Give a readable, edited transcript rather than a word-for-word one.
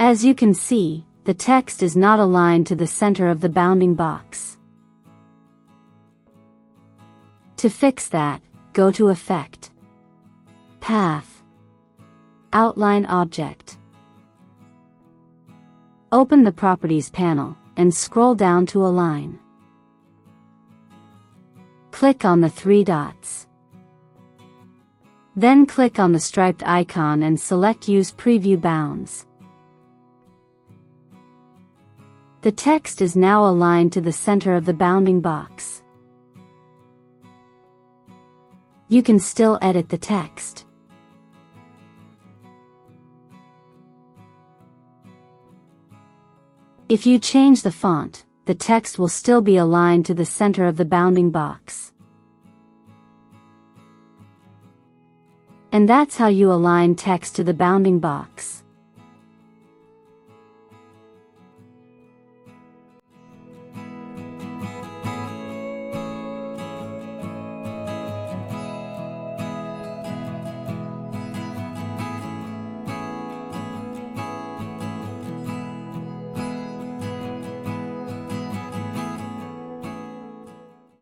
As you can see, the text is not aligned to the center of the bounding box. To fix that, go to Effect, Path, Outline Object. Open the Properties panel, and scroll down to Align. Click on the three dots. Then click on the striped icon and select Use Preview Bounds. The text is now aligned to the center of the bounding box. You can still edit the text. If you change the font, the text will still be aligned to the center of the bounding box. And that's how you align text to the bounding box.